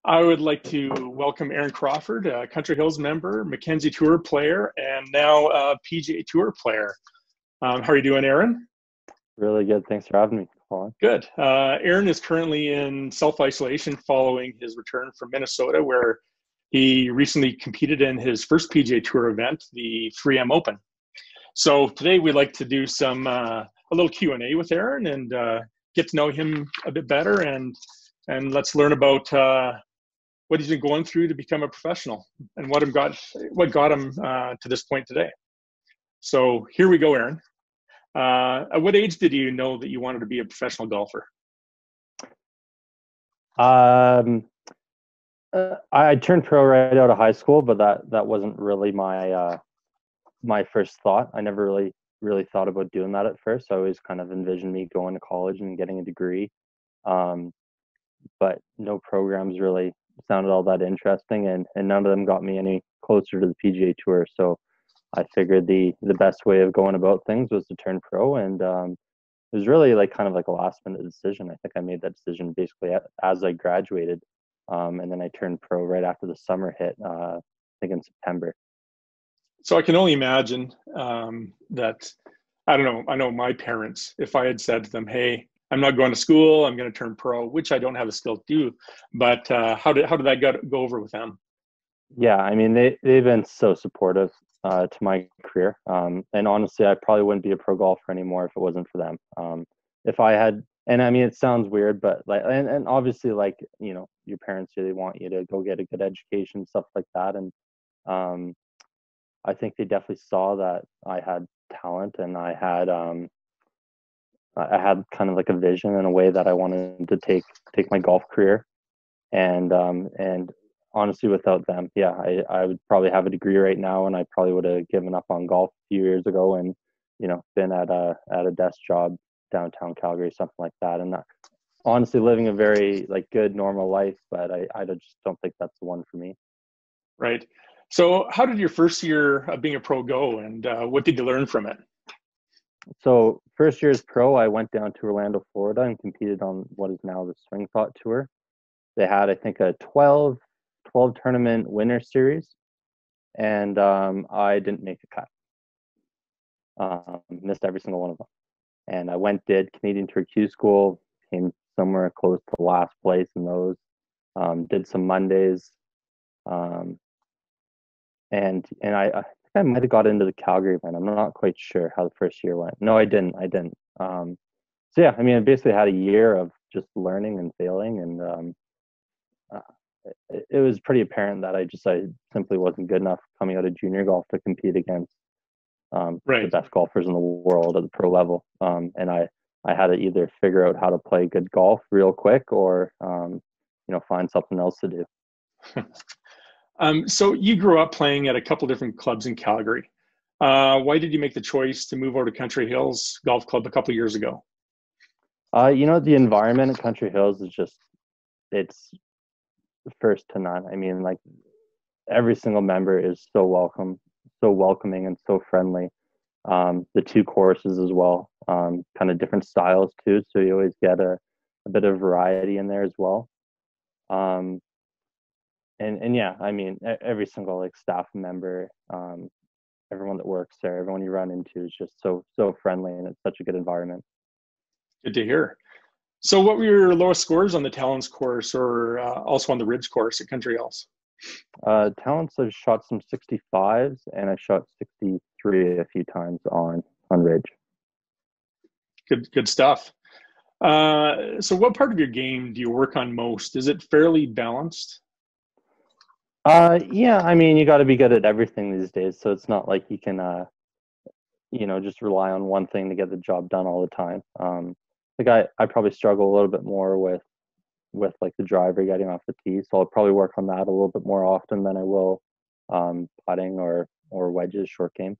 I would like to welcome Aaron Crawford, a Country Hills member, Mackenzie Tour player, and now a PGA Tour player. How are you doing, Aaron? Really good. Thanks for having me, Colin. Good. Aaron is currently in self-isolation following his return from Minnesota, where he recently competed in his first PGA Tour event, the 3M Open. So today we'd like to do a little Q&A with Aaron and get to know him a bit better, and let's learn about what he's been going through to become a professional and what got him to this point today. So here we go, Aaron. At what age did you know that you wanted to be a professional golfer? I turned pro right out of high school, but that wasn't really my first thought. I never really thought about doing that at first. I always kind of envisioned me going to college and getting a degree, but no programs really sounded all that interesting, and none of them got me any closer to the PGA Tour. So I figured the best way of going about things was to turn pro, and it was really kind of a last minute decision. I think I made that decision basically as I graduated, and then I turned pro right after the summer hit, I think in September. So I can only imagine that, I don't know, I know my parents, if I had said to them, hey, I'm not going to school, I'm going to turn pro, which I don't have the skill to do, but how did that go over with them? Yeah, I mean, they've been so supportive to my career. And honestly, I probably wouldn't be a pro golfer anymore if it wasn't for them. If I had, and I mean, it sounds weird, but and obviously, your parents really want you to go get a good education, stuff like that. And I think they definitely saw that I had talent, and I had kind of a vision and a way that I wanted to take my golf career. And honestly, without them, yeah, I would probably have a degree right now, and I probably would have given up on golf a few years ago and, been at a desk job downtown Calgary, something like that. And honestly living a very good, normal life, but I just don't think that's the one for me. Right. So how did your first year of being a pro go, and what did you learn from it? So first year as pro, I went down to Orlando, Florida, and competed on what is now the Swing Thought Tour. They had, I think, a 12 tournament winner series, and I didn't make the cut. Missed every single one of them. And I did Canadian Tour Q School, came somewhere close to last place in those. Did some Mondays, and I think I might have got into the Calgary event. I'm not quite sure how the first year went. No, I didn't. So yeah, I mean, I basically had a year of just learning and failing, and it was pretty apparent that I simply wasn't good enough coming out of junior golf to compete against the best golfers in the world at the pro level. And I had to either figure out how to play good golf real quick, or find something else to do. So you grew up playing at a couple different clubs in Calgary. Why did you make the choice to move over to Country Hills Golf Club a couple of years ago? The environment at Country Hills is it's first to none. I mean, every single member is so welcoming and so friendly. The two courses as well, kind of different styles too, so you always get a bit of variety in there as well. And yeah, I mean, every single staff member, everyone that works there, everyone you run into is just so friendly, and it's such a good environment. Good to hear. So what were your lowest scores on the Talents course, or also on the Ridge course at Country Hills? Talents, I've shot some 65s, and I shot 63 a few times on Ridge. Good stuff. So what part of your game do you work on most? Is it fairly balanced? Yeah, I mean, you got to be good at everything these days, so it's not like you can just rely on one thing to get the job done all the time. I probably struggle a little bit more with the driver getting off the tee, so I'll probably work on that a little bit more often than I will putting or wedges, short game.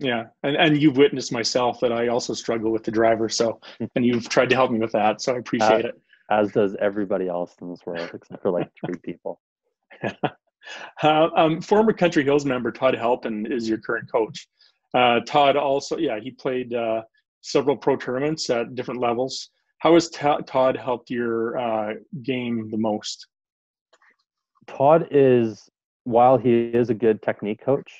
Yeah, and you've witnessed myself that I also struggle with the driver, so, and you've tried to help me with that, so I appreciate it. As does everybody else in this world, except for 3 people. Former Country Hills member Todd Halpin is your current coach. Todd also, he played several pro tournaments at different levels. How has Todd helped your game the most? Todd is, while he is a good technique coach,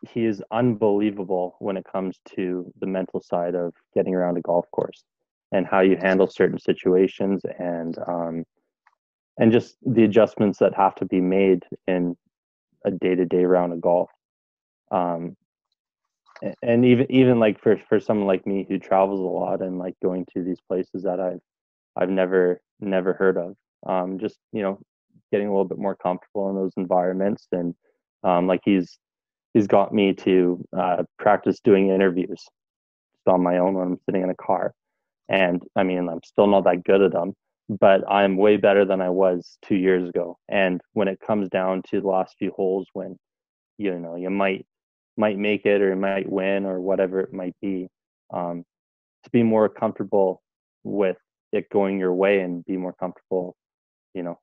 he is unbelievable when it comes to the mental side of getting around a golf course and how you handle certain situations, and just the adjustments that have to be made in a day-to-day round of golf. Um, and even like for someone like me who travels a lot and like going to these places that I've never heard of, just getting a little bit more comfortable in those environments, and like he's got me to practice doing interviews just on my own when I'm sitting in a car. And I mean, I'm still not that good at them, but I'm way better than I was 2 years ago. And when it comes down to the last few holes, when you might make it or you might win or whatever it might be, to be more comfortable with it going your way and be more comfortable,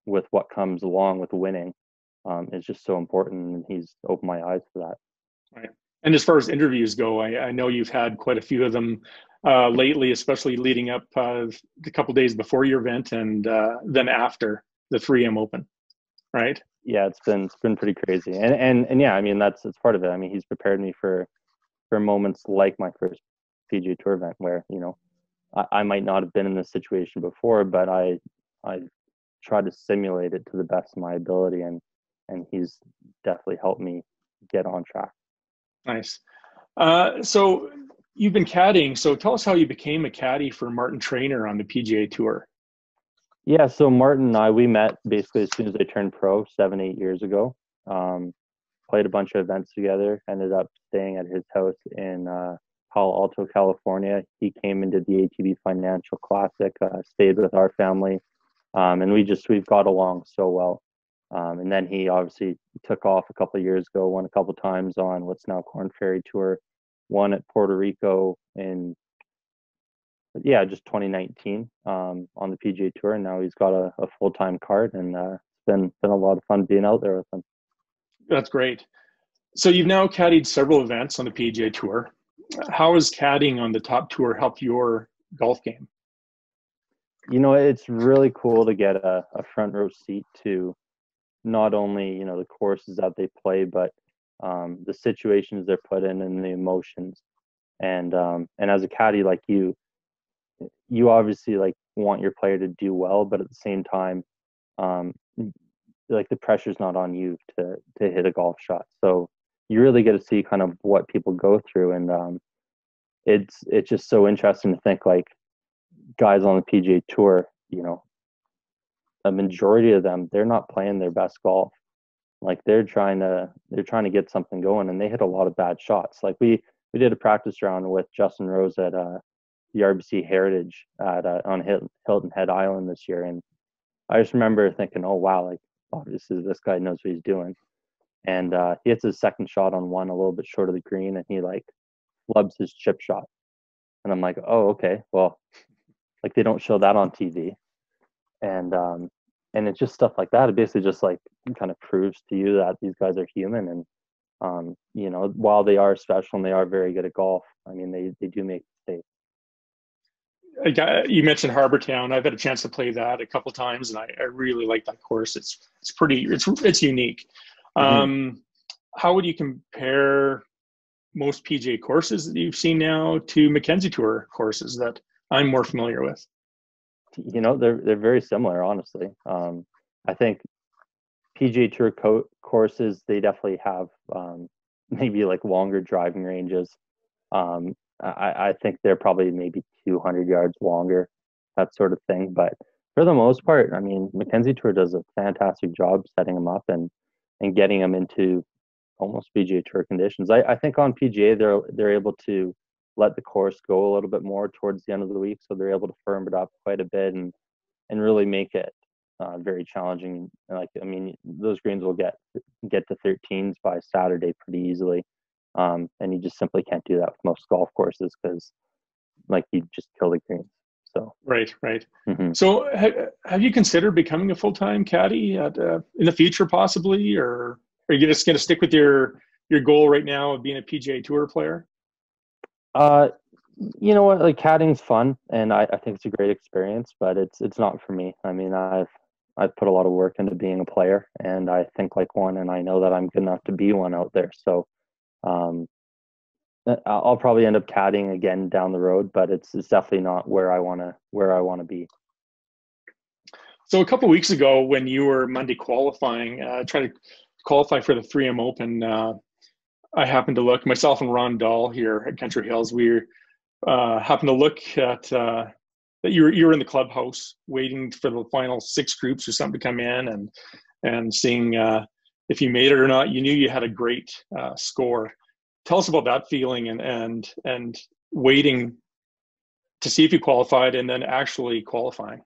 with what comes along with winning, is just so important. And he's opened my eyes to that. Right. And as far as interviews go, I know you've had quite a few of them lately, especially leading up the couple days before your event and then after the 3M Open, right? Yeah, it's been pretty crazy, and yeah, I mean it's part of it. I mean, he's prepared me for moments like my first PGA Tour event, where I might not have been in this situation before, but I tried to simulate it to the best of my ability, and he's definitely helped me get on track. Nice. So you've been caddying. So tell us how you became a caddy for Martin Trainer on the PGA Tour. Yeah, so Martin and we met basically as soon as I turned pro 7-8 years ago. Played a bunch of events together, ended up staying at his house in Palo Alto, California. He came into the ATB Financial Classic, stayed with our family, and we've got along so well. And then he obviously took off a couple of years ago, won a couple of times on what's now Corn Ferry Tour, won at Puerto Rico in just 2019 on the PGA Tour, and now he's got a full-time card, and it's been a lot of fun being out there with him. That's great. So you've now caddied several events on the PGA Tour. How has caddying on the top tour helped your golf game? It's really cool to get a front row seat to not only the courses that they play, but the situations they're put in and the emotions. And as a caddy, like you obviously like want your player to do well, but at the same time, like the pressure's not on you to hit a golf shot. So you really get to see kind of what people go through, and it's just so interesting to think like guys on the PGA Tour, a majority of them, they're not playing their best golf. Like they're trying to get something going, and they hit a lot of bad shots. Like we did a practice round with Justin Rose at the RBC Heritage on Hilton Head Island this year, and I just remember thinking, oh wow, like obviously this guy knows what he's doing. And he hits his second shot on one a little bit short of the green, and he like flubs his chip shot. And I'm like, oh, okay, well, like they don't show that on TV. And it's just stuff like that. It basically just like kind of proves to you that these guys are human, and while they are special and they are very good at golf, I mean they do make mistakes. You mentioned Harbour Town. I've had a chance to play that a couple of times, and I really like that course. It's unique. Mm-hmm. How would you compare most PGA courses that you've seen now to Mackenzie Tour courses that I'm more familiar with? They're very similar, honestly. I think PGA Tour courses, they definitely have maybe like longer driving ranges. I think they're probably maybe 200 yards longer, that sort of thing. But for the most part, I mean, Mackenzie Tour does a fantastic job setting them up and getting them into almost PGA Tour conditions. I think on PGA they're able to let the course go a little bit more towards the end of the week, so they're able to firm it up quite a bit and really make it very challenging. Like I mean, those greens will get to 13s by Saturday pretty easily, and you just simply can't do that with most golf courses because like you just kill the greens. So right. Mm-hmm. So have you considered becoming a full-time caddy in the future, possibly, or are you just going to stick with your goal right now of being a PGA Tour player? You know what? Like caddying's fun, and I think it's a great experience, but it's not for me. I mean, I've put a lot of work into being a player, and I think like one, and I know that I'm good enough to be one out there. So um, I'll probably end up caddying again down the road, but it's definitely not where I wanna be. So a couple of weeks ago, when you were Monday qualifying, trying to qualify for the 3M Open, I happened to look, myself and Ron Dahl here at Country Hills, we happened to look at that you were in the clubhouse waiting for the final 6 groups or something to come in, and seeing if you made it or not. You knew you had a great score. Tell us about that feeling, and waiting to see if you qualified and then actually qualifying.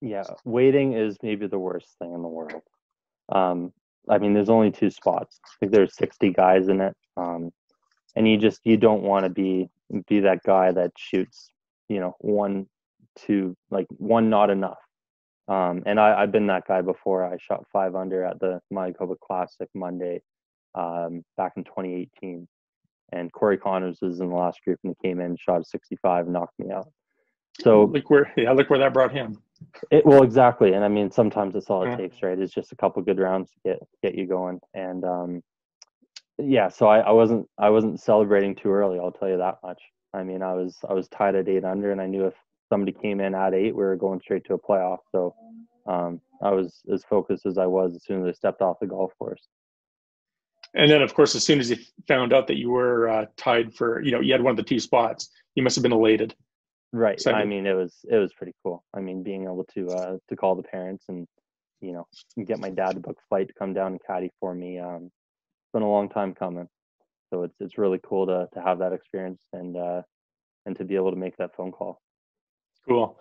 Yeah, waiting is maybe the worst thing in the world. I mean, there's only 2 spots. I think there's 60 guys in it, and you don't want to be that guy that shoots, 1, 2, like one not enough. And I've been that guy before. I shot 5 under at the Manitoba Classic Monday, back in 2018, and Corey Connors was in the last group, and he came in, shot a 65, and knocked me out. So look where that brought him. Well, exactly, and I mean, sometimes it's all it Yeah. takes, right? It's just a couple good rounds to get you going, and yeah. So I wasn't celebrating too early. I'll tell you that much. I mean, I was tied at 8 under, and I knew if somebody came in at 8, we were going straight to a playoff. So I was as focused as I was as soon as I stepped off the golf course. And then, of course, as soon as you found out that you were tied for, you had one of the 2 spots, you must have been elated. Right. I mean, it was pretty cool. I mean, being able to call the parents and get my dad to book a flight to come down and caddy for me. It's been a long time coming, so it's really cool to have that experience and to be able to make that phone call. Cool.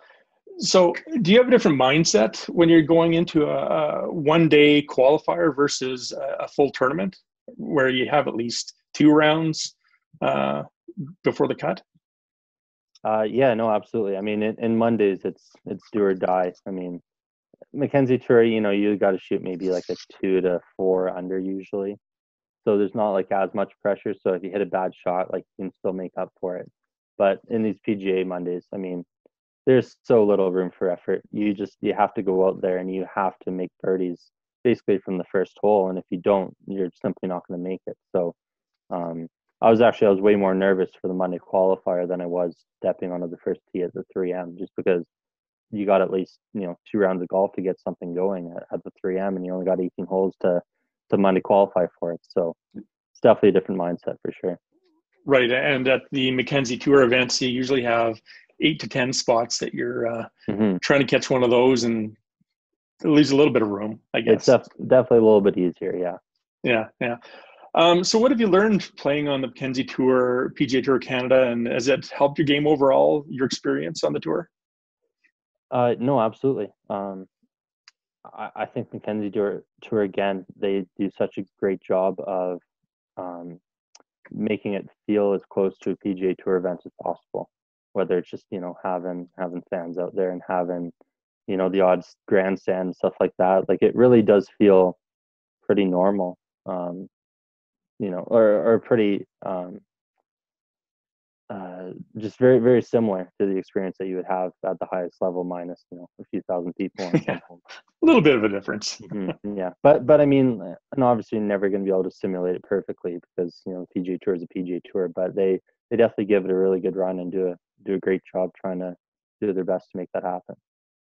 So, do you have a different mindset when you're going into a one-day qualifier versus a full tournament, where you have at least 2 rounds before the cut? Yeah, no, absolutely. I mean, in Mondays, it's do or die. I mean, Mackenzie Tour, you got to shoot maybe like a 2 to 4 under usually. So there's not like as much pressure. So if you hit a bad shot, like you can still make up for it. But in these PGA Mondays, I mean, there's so little room for effort. You have to go out there and you have to make birdies basically from the first hole. And if you don't, you're simply not going to make it. So I was way more nervous for the Monday qualifier than I was stepping onto the first tee at the 3M, just because you got at least 2 rounds of golf to get something going at the 3M, and you only got 18 holes to Monday qualify for it. So it's definitely a different mindset for sure. Right, and at the Mackenzie Tour events, you usually have 8 to 10 spots that you're trying to catch one of those, and it leaves a little bit of room, I guess. It's definitely a little bit easier, yeah. Yeah. So what have you learned playing on the Mackenzie Tour, PGA Tour Canada, and has it helped your game overall, your experience on the tour? No, absolutely. I think Mackenzie Tour again, they do such a great job of making it feel as close to a PGA Tour event as possible. Whether it's just having fans out there and having the odd grandstand and stuff like that. Like it really does feel pretty normal, or pretty just very, very similar to the experience that you would have at the highest level, minus a few thousand people. Yeah, a little bit of a difference. Yeah, but I mean, and obviously you're never going to be able to simulate it perfectly because PGA Tour is a PGA Tour, but they definitely give it a really good run and do a great job trying to do their best to make that happen.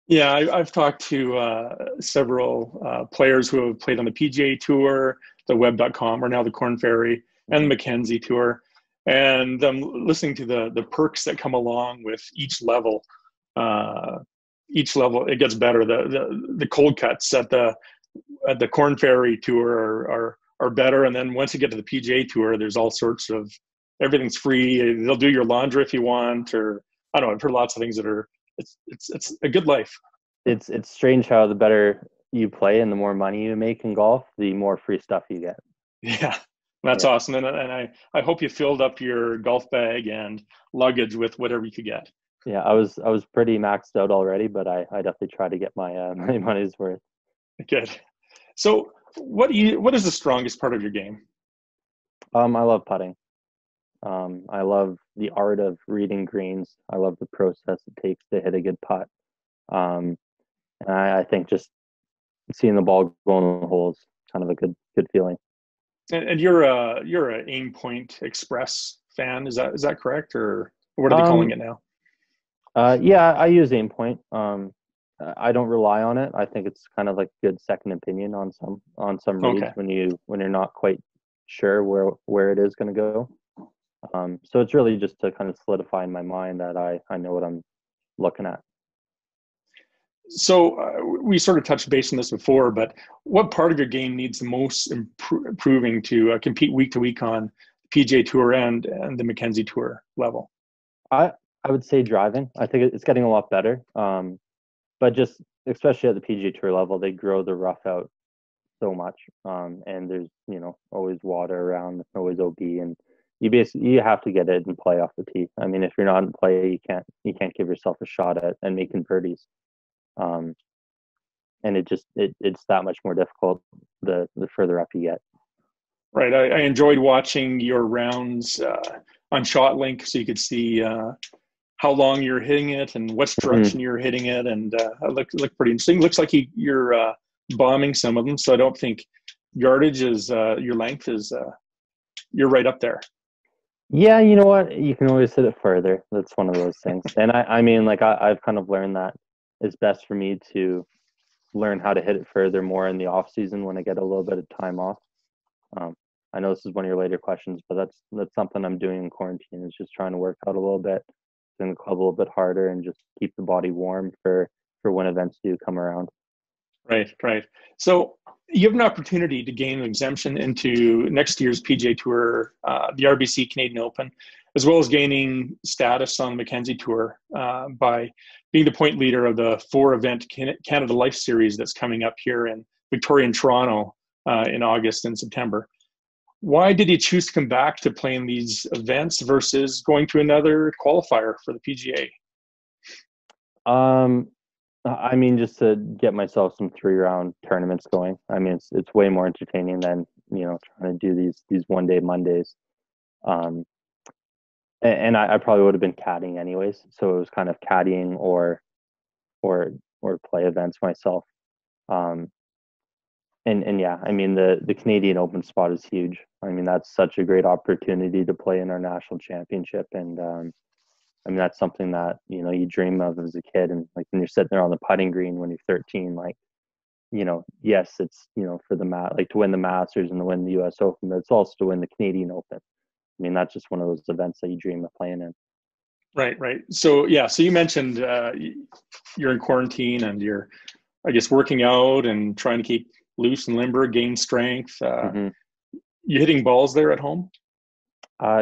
Yeah, I've talked to several players who have played on the PGA Tour, the Web.com, or now the Corn Ferry, and the Mackenzie Tour, and listening to the perks that come along with each level. Each level, it gets better. The cold cuts at the Corn Ferry Tour are better, and then once you get to the PGA Tour, there's all sorts of everything's free. They'll do your laundry if you want, or I don't know. I've heard lots of things that are. It's a good life. It's strange how the better you play and the more money you make in golf, the more free stuff you get. Yeah, that's awesome. And I hope you filled up your golf bag and luggage with whatever you could get. Yeah, I was pretty maxed out already, but I definitely try to get my my money's worth. Good. So what is the strongest part of your game? I love putting. I love the art of reading greens. I love the process it takes to hit a good putt. And I think just seeing the ball go in the holes, kind of a good feeling. And you're a Aimpoint Express fan, is that correct, or what are they calling Um, it now? yeah, I use Aimpoint. I don't rely on it. I think it's kind of like a good second opinion on some reads Okay. when you're not quite sure where it is going to go. So it's really just to kind of solidify in my mind that I know what I'm looking at. So we sort of touched base on this before, but what part of your game needs the most improving to compete week to week on the PGA Tour and the Mackenzie Tour level? I I would say driving. I think it's getting a lot better. But just especially at the PGA Tour level, they grow the rough out so much. And there's always water around, always OB, and you have to get it and play off the tee. I mean, if you're not in play, you can't give yourself a shot at making birdies. Um, and it's that much more difficult the further up you get. Right. I enjoyed watching your rounds on ShotLink, so you could see how long you're hitting it and what Mhm. direction you're hitting it, and it looked pretty interesting. Looks like you're bombing some of them, so I don't think yardage is your length is you're right up there. Yeah, you know what? You can always hit it further. That's one of those things. And I mean, like I've kind of learned that it's best for me to learn how to hit it further more in the off season when I get a little bit of time off. Um, I know this is one of your later questions, but that's something I'm doing in quarantine is just trying to work out a little bit, doing the club a little bit harder, and just keep the body warm for when events do come around. Right, right. So you have an opportunity to gain an exemption into next year's PGA Tour, the RBC Canadian Open, as well as gaining status on the Mackenzie Tour by being the point leader of the four-event Canada Life Series that's coming up here in Victoria and Toronto in August and September. Why did you choose to come back to playing these events versus going to another qualifier for the PGA? Um, I mean, just to get myself some 3 round tournaments going. I mean, it's way more entertaining than trying to do these 1 day Mondays. Um, and I probably would have been caddying anyways, so it was kind of caddying or or play events myself. Um, and yeah, I mean the Canadian Open spot is huge. I mean that's such a great opportunity to play in our national championship, and I mean that's something that you dream of as a kid, and like when you're sitting there on the putting green when you're 13, like yes, it's for the like to win the Masters and to win the U.S. Open, but it's also to win the Canadian Open. I mean that's just one of those events that you dream of playing in. Right, right. So yeah, so you mentioned you're in quarantine and you're, I guess, working out and trying to keep loose and limber, gain strength. Hmm. You hitting balls there at home?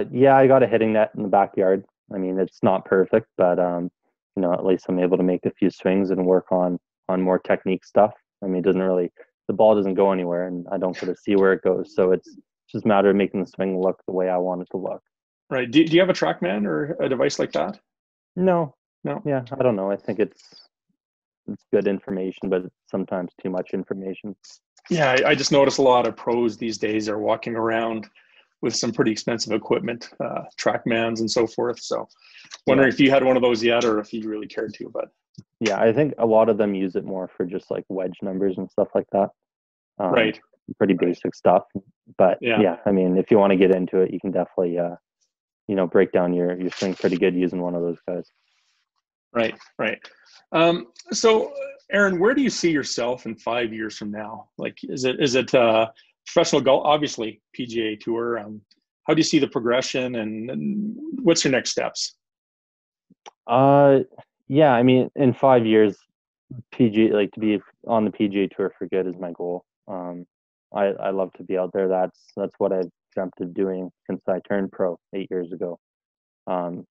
Yeah, I got a hitting net in the backyard. I mean, it's not perfect, but at least I'm able to make a few swings and work on more technique stuff. I mean, it doesn't really the ball doesn't go anywhere, and I don't get to see where it goes. So it's just a matter of making the swing look the way I want it to look. Right. Do you have a TrackMan or a device like that? No, No. yeah, I don't know. I think it's good information, but it's sometimes too much information. Yeah, I just notice a lot of pros these days are walking around with some pretty expensive equipment, TrackMans and so forth. So, Yeah, wondering if you had one of those yet, or if you really cared to. But yeah, I think a lot of them use it more for just like wedge numbers and stuff like that. Um, right, Pretty right, basic stuff. But yeah. yeah, I mean, if you want to get into it, you can definitely break down your swing pretty good using one of those guys. Right, right. So, Aaron, where do you see yourself in 5 years from now? Like, is it professional golf? Obviously, PGA Tour. How do you see the progression, and what's your next steps? Uh, yeah, I mean, in 5 years, PG like to be on the PGA Tour for good is my goal. I love to be out there. That's what I've dreamt of doing since I turned pro 8 years ago. Um,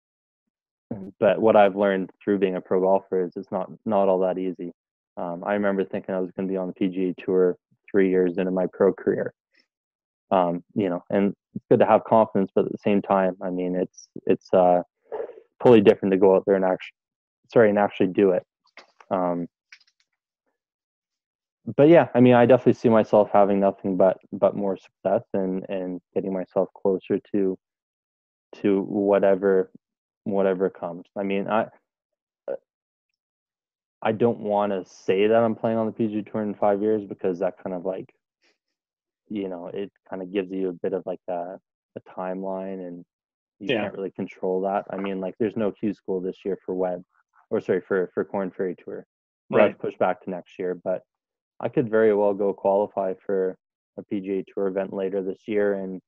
but what I've learned through being a pro golfer is it's not all that easy. I remember thinking I was going to be on the PGA Tour 3 years into my pro career. And it's good to have confidence, but at the same time, I mean, it's totally different to go out there and actually do it. Um, but yeah, I mean, I definitely see myself having nothing but more success and getting myself closer to whatever comes. I mean, I don't want to say that I'm playing on the PGA Tour in 5 years, because that kind of like, it kind of gives you a bit of like a timeline, and you Yeah. can't really control that. I mean, like there's no Q school this year for Web, or sorry, for Corn Ferry Tour. That's Right. pushed back to next year, but I could very well go qualify for a PGA Tour event later this year, and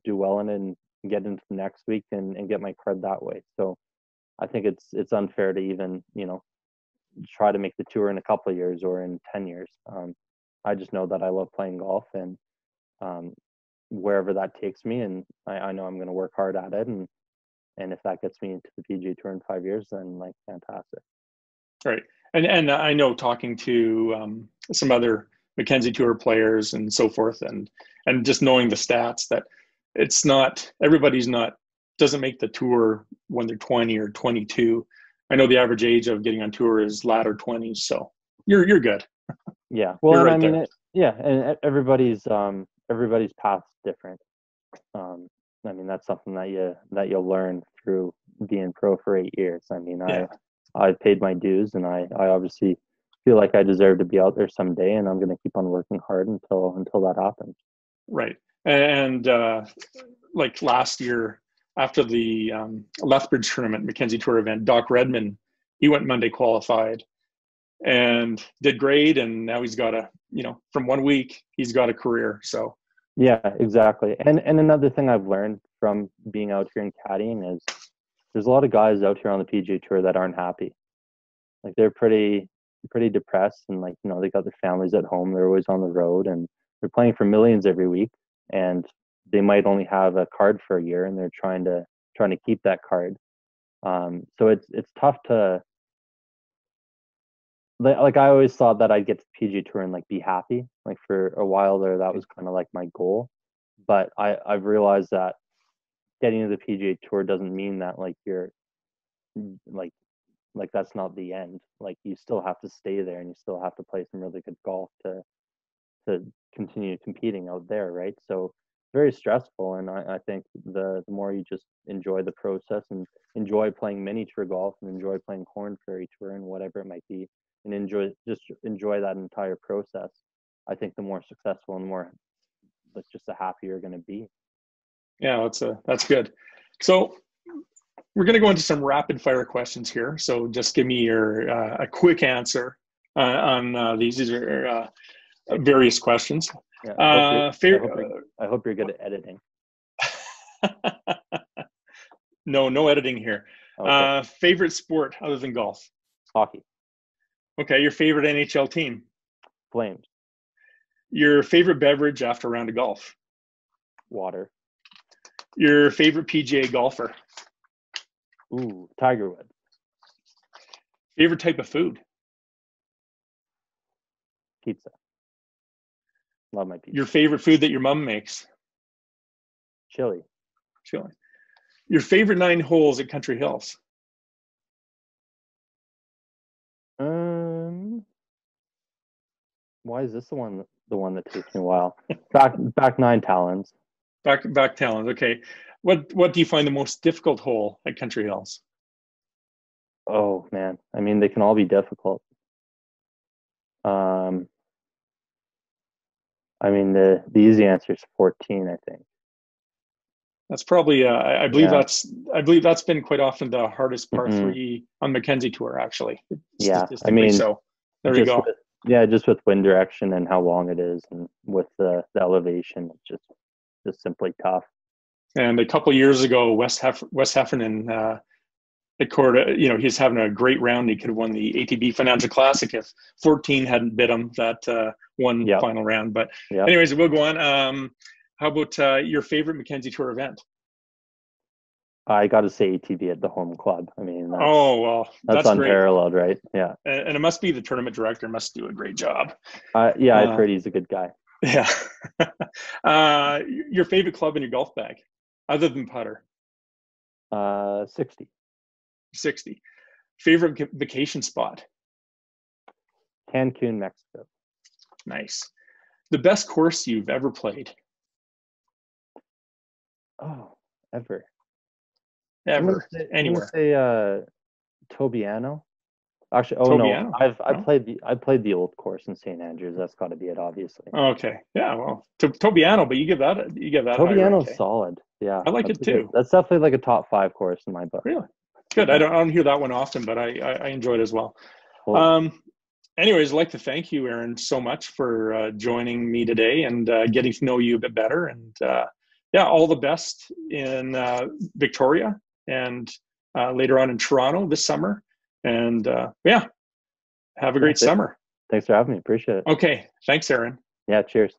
do well in it and get into next week and get my card that way. So I think it's unfair to even try to make the tour in a couple of years or in 10 years. I just know that I love playing golf, and um, wherever that takes me, and I know I'm going to work hard at it, and if that gets me into the PGA Tour in 5 years, then like fantastic. Right. And I know, talking to some other Mackenzie Tour players and so forth, and just knowing the stats, that it's not, everybody's not, doesn't make the tour when they're 20 or 22. I know the average age of getting on tour is latter 20s, so you're good. Yeah. Well, You're and I right mean there. it. Yeah, and everybody's path's different. Um, I mean, that's something that you'll learn through being pro for 8 years. I mean, Yeah. I paid my dues, and I obviously feel like I deserve to be out there someday, and I'm going to keep on working hard until that happens. Right. And like last year, after the Lethbridge tournament, Mackenzie Tour event, Doc Redman, he went Monday qualified and did great. And now he's got from 1 week, he's got a career. So, Yeah, exactly. And another thing I've learned from being out here and caddying is there's a lot of guys out here on the PGA Tour that aren't happy. Like they're pretty depressed, and like they got their families at home. They're always on the road, and they're playing for millions every week, and they might only have a card for a year, and they're trying to keep that card. So it's tough to like I always thought that I'd get to the PGA Tour and like be happy. Like for a while there, that was kind of like my goal. But I've realized that getting to the PGA Tour doesn't mean that like you're like that's not the end. Like you still have to stay there, and you still have to play some really good golf to continue competing out there, right? So very stressful, and I think the more you just enjoy the process and enjoy playing mini tour golf and enjoy playing Corn Ferry Tour and whatever it might be, and enjoy that entire process, I think the more successful and more like just the happier you're going to be. yeah, that's good. So we're going to go into some rapid fire questions here. So just give me your a quick answer on these. These are various questions. Yeah, Favorite, I hope you're good at editing. no editing here. Okay, Favorite sport other than golf? hockey, Okay, your favorite NHL team? Flames, Your favorite beverage after a round of golf? water. Your favorite PGA golfer? Ooh, Tiger Woods, Favorite type of food? pizza. Love my pizza. Your favorite food that your mom makes? Chili. Chili. Your favorite 9 holes at Country Hills? Why is this the one that takes me a while? Back 9 talons. Back talons. Okay. What do you find the most difficult hole at Country Hills? Oh man, I mean they can all be difficult. Um, I mean the easy answer is 14, I think. That's probably Yeah. I believe that's been quite often the hardest par Hmm. three on Mackenzie Tour, actually, Yeah. I statistically. mean, So there you just go. with just with wind direction and how long it is, and with the elevation, it's just simply tough. And a couple of years ago, Wes Heffernan recorded, he's having a great round. He could have won the ATB Financial Classic if 14 hadn't bit him that one Yep. final round. But Yep. anyways, we'll go on. How about your favorite Mackenzie Tour event? I got to say ATV at the home club. I mean Oh, well, that's that's great. unparalleled, right? Yeah. And it must be the tournament director must do a great job. Yeah, I've Uh, heard he's a good guy. yeah. Your favorite club in your golf bag, other than putter? 60. 60. Favorite vacation spot? Cancun, Mexico. Nice. The best course you've ever played? Oh, ever. Ever. I'm gonna Anywhere. say Tobiano. Actually, oh no, Tobiano? I No? played the old course in St. Andrews. That's got to be it, obviously. Okay. Yeah. Well, Tobiano, but you give that high rank, Tobiano's eh? solid. Yeah, I like it too. that's definitely like a top 5 course in my book. Really? Good. Yeah. I don't hear that one often, but I enjoy it as well. Well, Anyways, I'd like to thank you, Aaron, so much for joining me today and getting to know you a bit better. And yeah, all the best in Victoria and later on in Toronto this summer. And yeah, have a great that's it. summer. Thanks for having me. Appreciate it. Okay. Thanks, Aaron. Yeah, cheers.